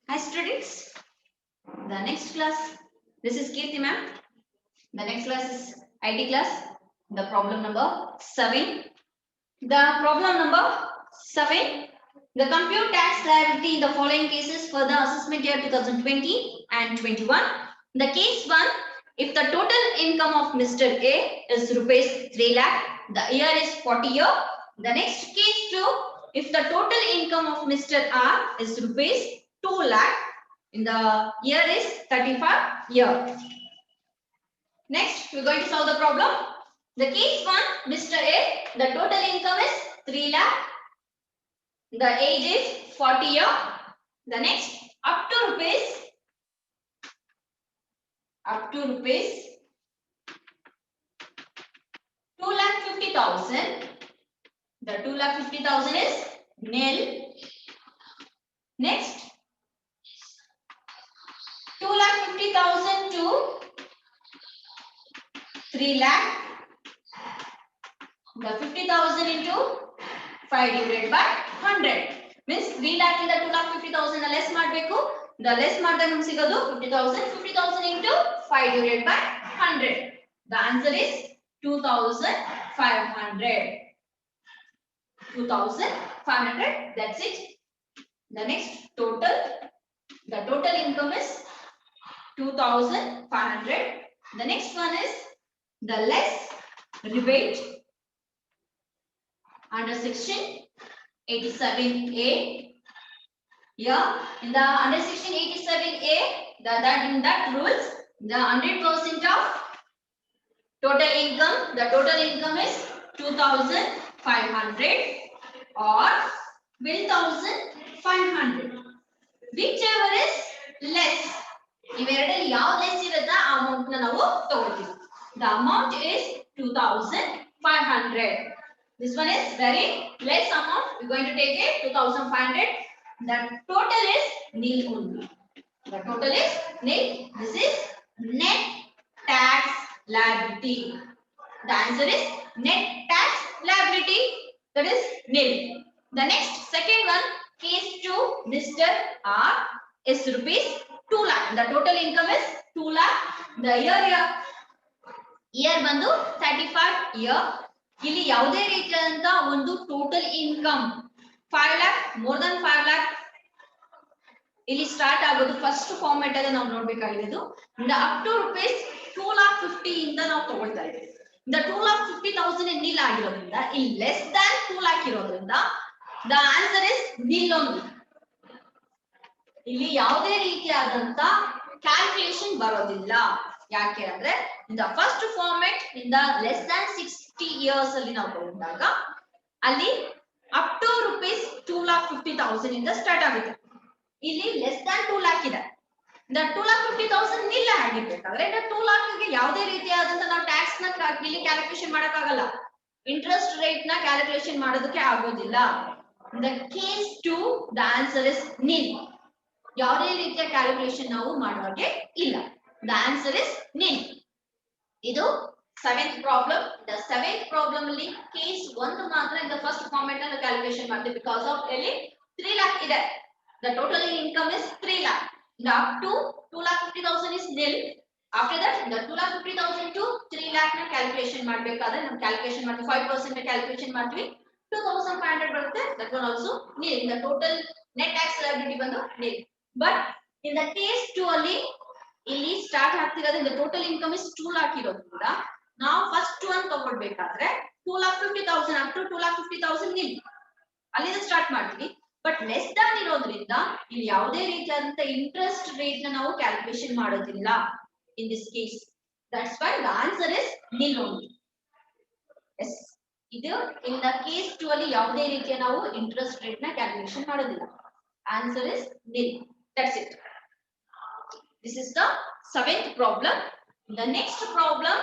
Hi students, the next class, this is Kirti ma'am. The next class is IT class, the problem number 7. The problem number 7, the compute tax liability in the following cases for the assessment year 2020 and 21. The case 1, if the total income of Mr. A is rupees 3 lakh, the year is 40 year. The next case 2, if the total income of Mr. R is rupees 2 lakh, in the year is 35 year. Next, we're going to solve the problem. The case 1, Mr. A, the total income is 3 lakh. The age is 40 year. The next, up to rupees 2,50,000. The 2,50,000 is nil. Next, 2,50,000 to 3 lakh. The 50,000 into 5 divided by 100 means 3 lakh in the 2,50,000 less ಮಾಡಬೇಕು. The less ಮಾಡಿದಾಗ ನಮಗೆ ಸಿಗೋದು 50,000 into 5 divided by 100. The answer is 2,500. 2,500. That's it. The next total. The total income is 2,500. The next one is the less rebate under section 87A. Yeah, in the under section 87A, in that rules, the 100% of total income, the total income is 2,500 or 12,500. Whichever is less. ಇವೆರಡರಲ್ಲಿ ಯಾವುದು less ಇರುತ್ತಾ ಆ amount ನ ನಾವು ತಗೊಳ್ತೀವಿ. The amount is 2,500. This one is very less amount. We're going to take it 2,500. The total is nil only. The total is nil. This is net tax liability. The answer is net tax liability. That is nil. The next second one, case 2, Mr. R is rupees 2 lakh. The total income is 2 lakh. The year ಬಂದು 35 year. ಇಲ್ಲಿ ಯಾವುದೇ ರೀತಿಯಾದಂತ ಒಂದು total income 5 lakh, more than 5 lakh ಇಲ್ಲಿ start ಆಗೋದು first format ಅಲ್ಲಿ ನಾವು ನೋಡಬೇಕಾಗಿರೋದು up to rupees 2,50,000 ಇಂದ ನಾವು ತಗೊಳ್ತಾ ಇದ್ದೀವಿ. 2,50,000 ನಿಲ್ ಆಗಿರೋದ್ರಿಂದ ಇಲ್ಲಿ ಲೆಸ್ ದ್ಯಾನ್ 2 lakh ಇರೋದ್ರಿಂದ the answer is nil only. ಇಲ್ಲಿ ಯಾವುದೇ ರೀತಿಯಾದಂತ ಕ್ಯಾಲ್ಕುಲೇಷನ್ ಬರೋದಿಲ್ಲ. ಯಾಕೆ ಅಂದ್ರೆ ಇನ್ ದ ಫಸ್ಟ್ ಫಾರ್ಮ್ಯಾಟ್ ಇಂದ ಲೆಸ್ ದ್ಯಾನ್ 60 years ಅಲ್ಲಿ ನಾವು ತಗೊಂಡಾಗ ಅಲ್ಲಿ ಅಪ್ ಟು ರೂಪೀಸ್ 2,50,000 ಇಂದ ಸ್ಟಾರ್ಟ್ ಆಗುತ್ತೆ. ಇಲ್ಲಿ ಲೆಸ್ ದ್ಯಾನ್ 2 lakh ಇದೆ. 2,50,000 ನಿಲ್ ಆಗಿರ್ಬೇಕಾದ್ರೆ 2 lakh ಗೆ ಯಾವುದೇ ರೀತಿಯಾದಂತ ನಾವು ಟ್ಯಾಕ್ಸ್ ನ ಇಲ್ಲಿ ಕ್ಯಾಲ್ಕುಲೇಷನ್ ಮಾಡಕ್ಕಾಗಲ್ಲ. ಇಂಟ್ರೆಸ್ಟ್ ರೇಟ್ ನ ಕ್ಯಾಲ್ಕುಲೇಷನ್ ಮಾಡೋದಕ್ಕೆ ಆಗೋದಿಲ್ಲ. The case 2 the answer is nil. ಯಾವುದೇ ರೀತಿಯ ಕ್ಯಾಲ್ಕುಲೇಷನ್ ನಾವು ಮಾಡುವಾಗೆ ಇಲ್ಲ. The answer is nil. ಇದು 7th problem. The 7th problem ಅಲ್ಲಿ ಕೇಸ್ 1 ಮಾತ್ರ ಇನ್ ದ ಫಸ್ಟ್ ಫಾರ್ಮ್ಯಾಟ್ ಅನ್ನು ಕ್ಯಾಲ್ಕುಲೇಷನ್ ಮಾಡ್ತೀವಿ ಬಿಕಾಸ್ ಆಫ್ ಇಲ್ಲಿ 3 lakh ಇದೆ. The total income is 3 lakh. The up to 2,50,000 is nil. After that, the 2,50,000 to 3 lakh na calculation ಮಾಡಬೇಕಾದ್ರೆ ನಾವು calculation ಮಾಡ್ತೀವಿ 5% calculation ಮಾಡ್ತೀವಿ 2,500 ಬರುತ್ತೆ. That one also nil. The total net tax liability ಬಂದು nil. But in the case 2 ಅಲ್ಲಿ ಇಲ್ಲಿ start ಆಗ್ತಿರೋದ್ರಿಂದ total income is 2 lakh ಇರೋದ್ರಿಂದ ನಾವು ಫಸ್ಟ್ ಒನ್ ತಗೊಳ್ಬೇಕಾದ್ರೆ 2,50,000 up to 2,50,000 nil ಅಲ್ಲಿಂದ ಸ್ಟಾರ್ಟ್ ಮಾಡ್ತೀವಿ. ಬಟ್ ಲೆಸ್ ದಾನ್ ಇರೋದ್ರಿಂದ ಇಲ್ಲಿ ಯಾವುದೇ ರೀತಿಯಾದಂತ ಇಂಟ್ರೆಸ್ಟ್ ರೇಟ್ ನ ನಾವು ಕ್ಯಾಲ್ಕುಲೇಷನ್ ಮಾಡೋದಿಲ್ಲ in this case. That's why the answer is nil only. Yes, ಇದು ಇನ್ ದ ಕೇಸ್ 2 ಅಲ್ಲಿ ಯಾವುದೇ ರೀತಿಯ ನಾವು ಇಂಟ್ರೆಸ್ಟ್ ರೇಟ್ ನ ಕ್ಯಾಲ್ಕುಲೇಷನ್ ಮಾಡೋದಿಲ್ಲ. Answer is nil. That's it. This is the 7th problem. The next problem,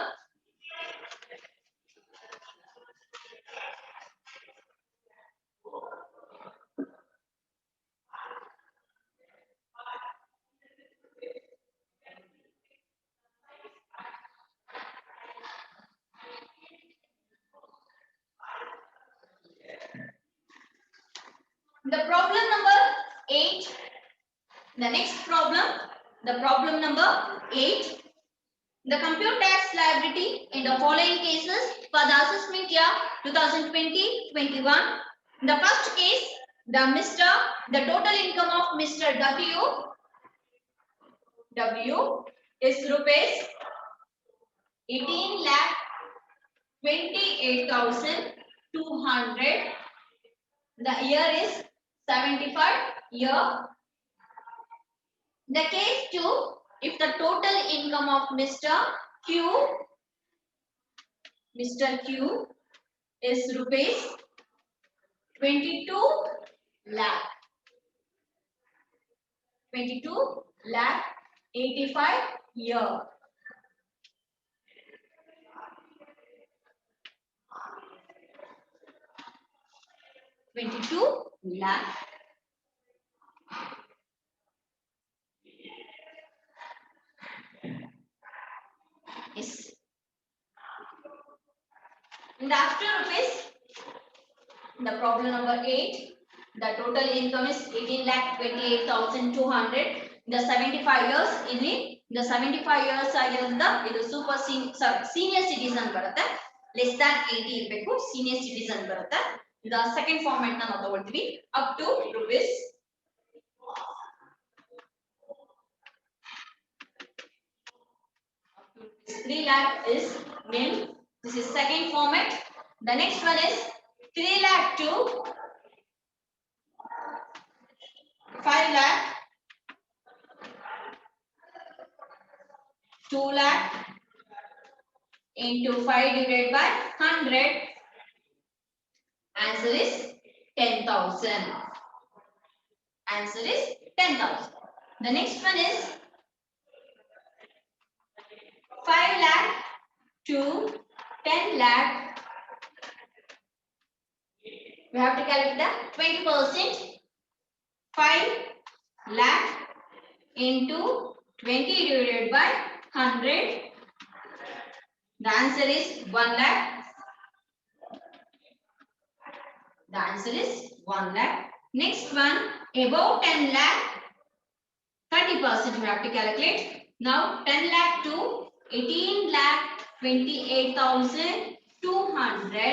the problem number 8, The next problem, the problem number 8. The compute tax liability in the following cases for the assessment year 2020-21. In the first case, the total income of Mr. W is rupees 18,28,200. The year is 75 year. The case 2, if the total income of Mr. Q is rupees 22 lakh 85 year. $22 lakh. Yes. In the after rupees, the problem number 8, the total income is 18,28,200. The 75 years in the 75 years ಆಗಿರೋದ್ರಿಂದ ಇದು super senior citizen ಬರುತ್ತೆ. Less than 80 ಇರಬೇಕು, senior citizen ಬರುತ್ತೆ. The second format ನ ನಾವು ತಗೊಳ್ತೀವಿ up to rupees 3 lakh is nil. This is second format. The next one is 3 lakh to 5 lakh, 2 lakh into 5 divided by 100. Answer is 10,000. Answer is 10,000. The next one is 5 lakh to 10 lakh. We have to calculate the 20%. 5 lakh into 20 divided by 100. The answer is 1 lakh. The answer is 1 lakh. Next one, above 10 lakh, 30% we have to calculate. Now 10 lakh to 18,28,200.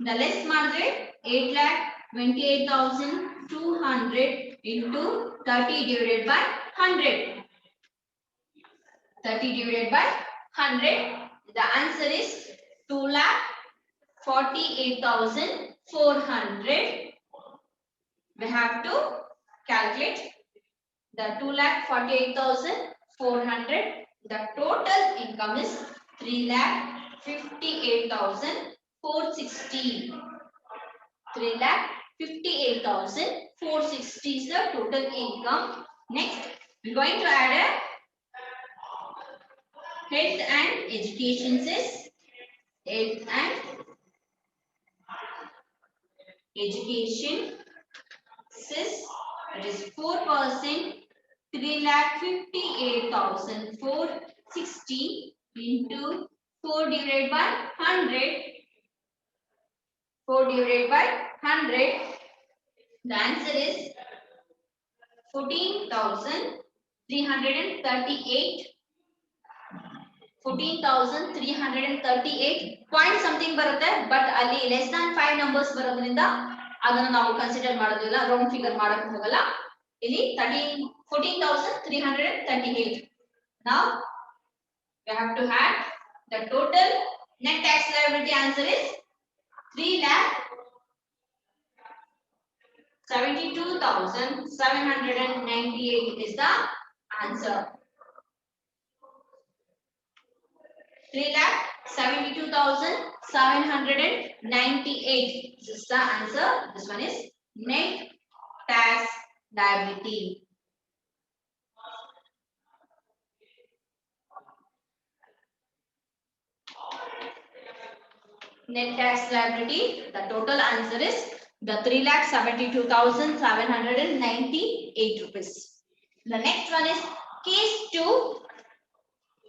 The less margin 8,28,200 into 30 divided by 100. 30 divided by 100. The answer is 2,48,400. We have to calculate the 2,48,400. The total income is 3,58,460. 3,58,460 is the total income. Next, we're going to add a health and education cess. Health and education cess, it is 4%. 3,58,460 into 4 divided by 100. 4 divided by 100. The answer is 14,338. 14,338 point something ಬರುತ್ತೆ, but ಅಲ್ಲಿ less than 5 numbers ಬರೋದ್ರಿಂದ ಅದನ್ನ ನಾವು consider ಮಾಡೋದಿಲ್ಲ, round figure ಮಾಡಕ್ಕೆ ಹೋಗಲ್ಲ. ಇಲ್ಲಿ 14,338. Now we have to add the total net tax liability. Answer is 3,72,798 is the answer. 3,72,798. This is the answer. This one is net tax liability. Net tax liability, the total answer is the 3,72,798 rupees. The next one is case 2.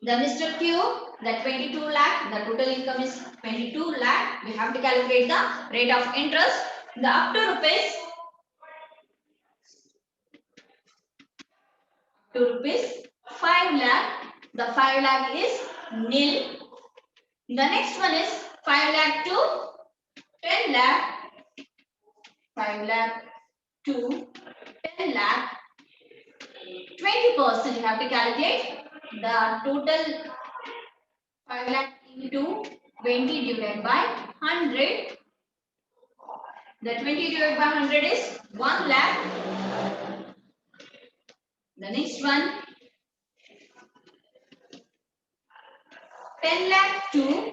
The Mr. Q, the 22 lakh, the total income is 22 lakh. We have to calculate the rate of interest. The up to rupees to rupees 5 lakh. The 5 lakh is nil. The next one is 5 lakh to 10 lakh. 5 lakh to 10 lakh. 20% you have to calculate. The total 5 lakh into 20 divided by 100. The 20 divided by 100 is 1 lakh. The next one, 10 lakh to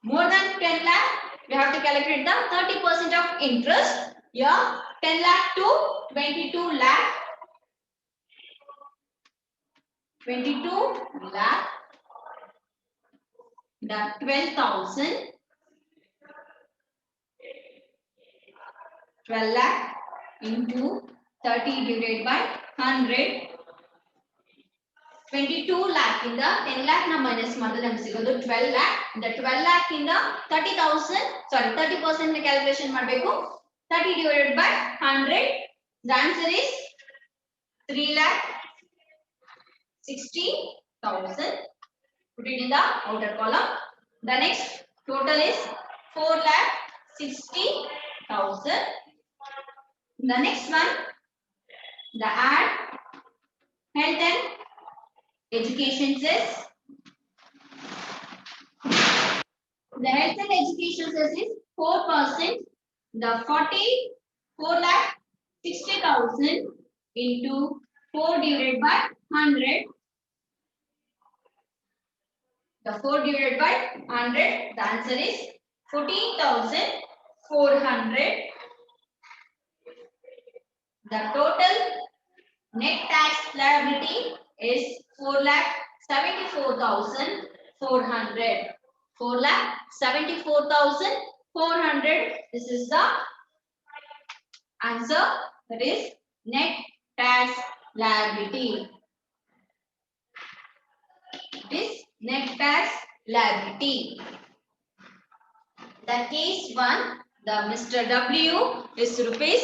more than 10 lakh, we have to calculate the 30% of interest. Here 10 lakh to 22 lakh. 22 lakh. The 12,000. 12 lakh into 30 divided by 100. 22 lakh in the 10 lakh na minus ಮಾಡಿದ್ರೆ ನಮಗೆ ಸಿಗೋದು 12 lakh. The 12 lakh in the 30,000, sorry 30% calculation ಮಾಡಬೇಕು. 30 divided by 100. The answer is 3 lakh 60,000. Put it in the outer column. The next total is 4 lakh 60,000. The next one, the add health and education says. The health and education says is 4%. The 4 lakh 60,000 into 4 divided by 100. The 4 divided by 100. The answer is 14,400. The total net tax liability is 4,74,400. 4,74,400. This is the answer. That is net tax liability. It is net tax liability. The case 1, the Mr. W is rupees.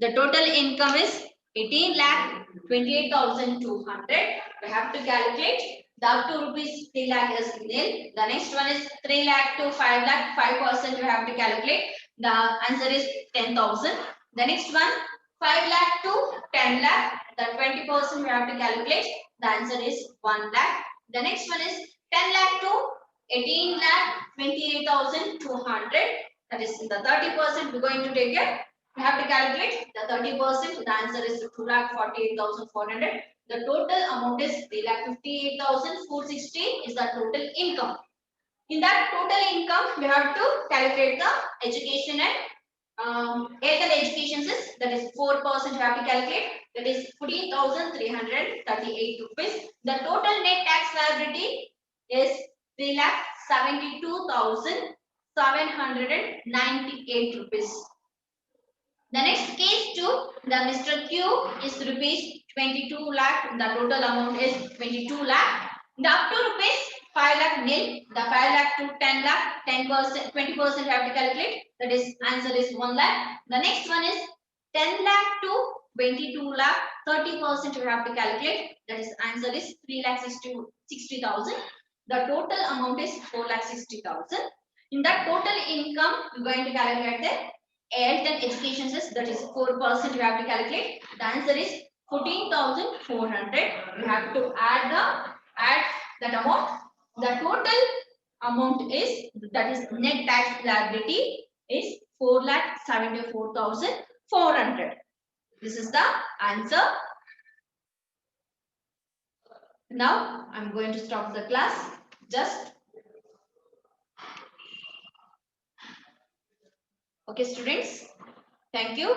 The total income is 18,28,200. We have to calculate. The up to rupees 3 lakh is nil. The next one is 3 lakh to 5 lakh. 5% we have to calculate. The answer is 10,000. The next one, 5 lakh to 10 lakh. The 20% we have to calculate. The answer is 1 lakh. The next one is 10 lakh to 18,28,200. That is the 30% we're going to take it. We have to calculate the 30%. The answer is 2,48,400. The total amount is 3,58,460 is the total income. In that total income, we have to calculate the education and Airtel education says that is 4% we have to calculate. That is 14,338 rupees. The total net tax liability is 3,72,798 rupees. The next case 2, the Mr. Q is rupees 22 lakh. The total amount is 22 lakh. The up to rupees 5 lakh nil. The 5 lakh to 10 lakh, 10%, 20% have to calculate. That is answer is 1 lakh. The next one is 10 lakh to 22 lakh, 30% you have to calculate. That is answer is 3 lakh 60,000. The total amount is 4 lakh 60,000. In that total income, we're going to calculate the health and education says that is 4% you have to calculate. The answer is 14,400. You have to add that amount. The total amount is, that is net tax liability, is 4,74,400. This is the answer. Now I'm going to stop the class. Okay, students. Thank you.